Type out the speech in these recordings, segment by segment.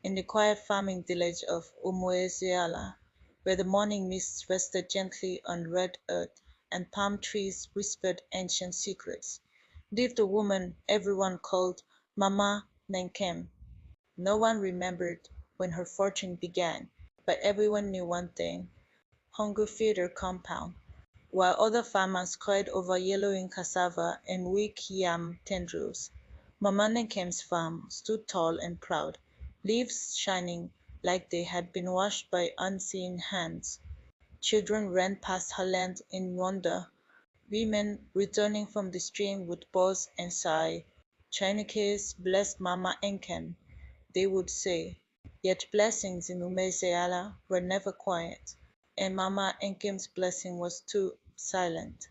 in the quiet farming village of Umuora, where the morning mist rested gently on red earth and palm trees whispered ancient secrets, lived a woman everyone called Mama Nkem. No one remembered when her fortune began, but everyone knew one thing: hunger filled her compound. While other farmers cried over yellowing cassava and weak yam tendrils, Mama Nkem's farm stood tall and proud, leaves shining like they had been washed by unseen hands. Children ran past her land in wonder. Women returning from the stream would pause and sigh. "Chineke blessed Mama Nkem," they would say. Yet blessings in Umeseala were never quiet, and Mama Nkem's blessing was too silent.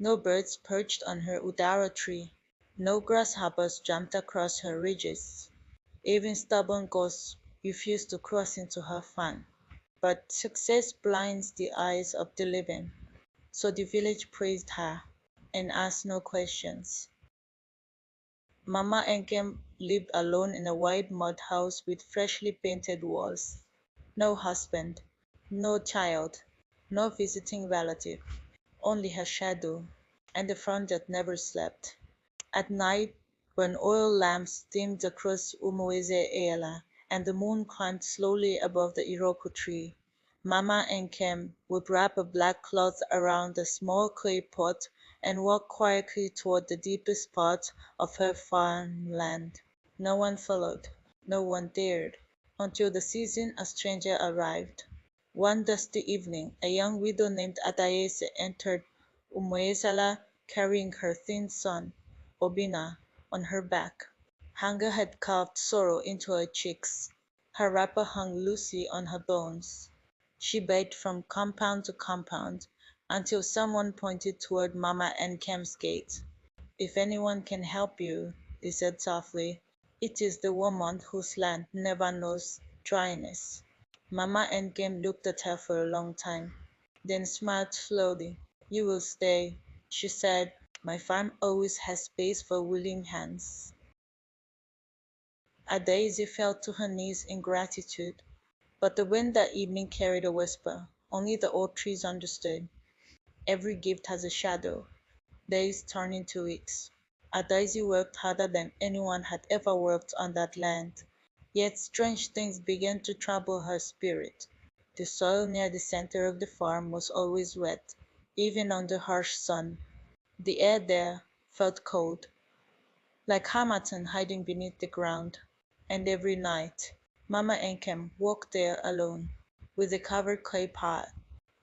No birds perched on her udara tree, no grasshoppers jumped across her ridges. Even stubborn ghosts refused to cross into her fan. But success blinds the eyes of the living, so the village praised her and asked no questions. Mama Nkem lived alone in a wide mud house with freshly painted walls. No husband, no child, no visiting relative, only her shadow, and the front that never slept. At night, when oil lamps dimmed across Umueze and the moon climbed slowly above the Iroko tree, Mama Nkem would wrap a black cloth around a small clay pot and walk quietly toward the deepest part of her farmland. No one followed, no one dared, until the season a stranger arrived. One dusty evening, a young widow named Adayese entered Umuezala carrying her thin son, Obina, on her back. Hunger had carved sorrow into her cheeks. Her wrapper hung loosely on her bones. She begged from compound to compound until someone pointed toward Mama Nkem's gate. "If anyone can help you," they said softly, "it is the woman whose land never knows dryness." Mama Nkem looked at her for a long time, then smiled slowly. "You will stay," she said. "My farm always has space for willing hands." Adaisy fell to her knees in gratitude, but the wind that evening carried a whisper. Only the old trees understood. Every gift has a shadow. Days turn into weeks. Adaisy worked harder than anyone had ever worked on that land. Yet strange things began to trouble her spirit. The soil near the center of the farm was always wet, even under harsh sun. The air there felt cold, like harmattan hiding beneath the ground. And every night, Mama Nkem walked there alone, with a covered clay pot.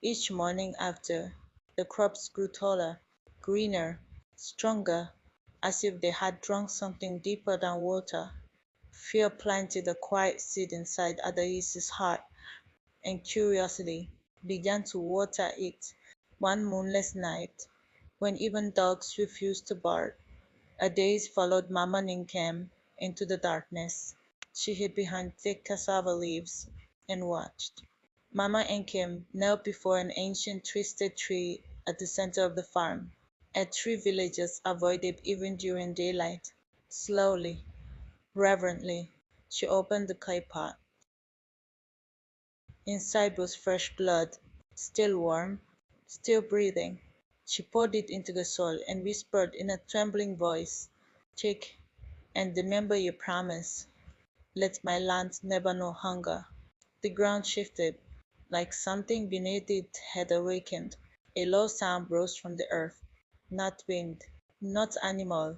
Each morning after, the crops grew taller, greener, stronger, as if they had drunk something deeper than water. Fear planted a quiet seed inside Adaise's heart, and curiosity began to water it. One moonless night, when even dogs refused to bark, Adaise followed Mama Nkem into the darkness. She hid behind thick cassava leaves and watched. Mama Nkem knelt before an ancient twisted tree at the center of the farm, a tree villagers avoided even during daylight. Slowly, reverently, she opened the clay pot. Inside was fresh blood, still warm, still breathing. She poured it into the soil and whispered in a trembling voice, "Take and remember your promise. Let my land never know hunger." The ground shifted, like something beneath it had awakened. A low sound rose from the earth, not wind, not animal.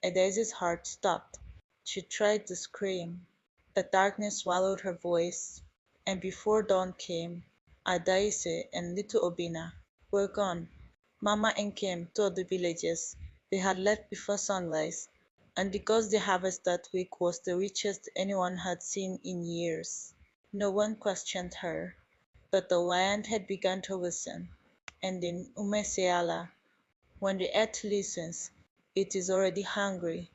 Adaise's heart stopped. She tried to scream. The darkness swallowed her voice, and before dawn came, Adaise and little Obina were gone. Mama Nkem told the villagers they had left before sunrise, and because the harvest that week was the richest anyone had seen in years. No one questioned her, but the land had begun to listen, and in Umeseala, when the earth listens, it is already hungry.